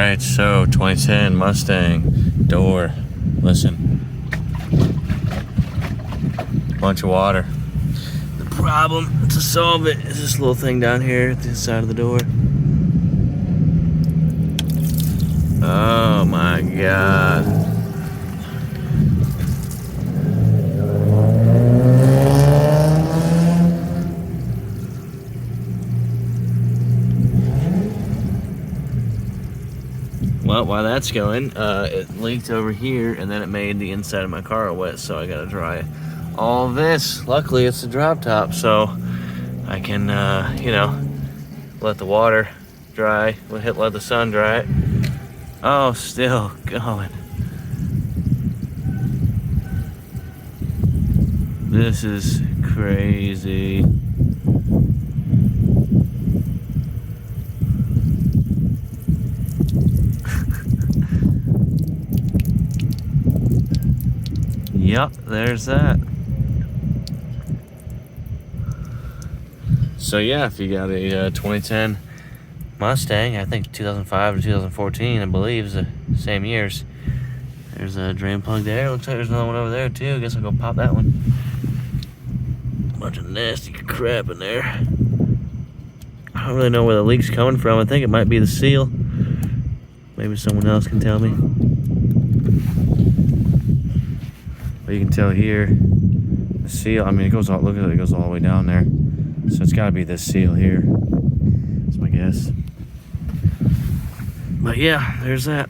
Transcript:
Alright, so 2010 Mustang door. Listen. Bunch of water. The problem to solve it is this little thing down here at the side of the door. Oh my God. Well, while that's going, it leaked over here, and then it made the inside of my car wet, so I gotta dry all this. Luckily, it's a drop top, so I can, let the water dry, let the sun dry it. Oh, still going. This is crazy. Yep, there's that. So yeah, if you got a 2010 Mustang, I think 2005 to 2014, I believe, is the same years. There's a drain plug there. Looks like there's another one over there too. I guess I'll go pop that one. Bunch of nasty crap in there. I don't really know where the leak's coming from. I think it might be the seal. Maybe someone else can tell me. But you can tell here, the seal, I mean, it goes all, look at it, it goes all the way down there. So it's gotta be this seal here. That's my guess. But yeah, there's that.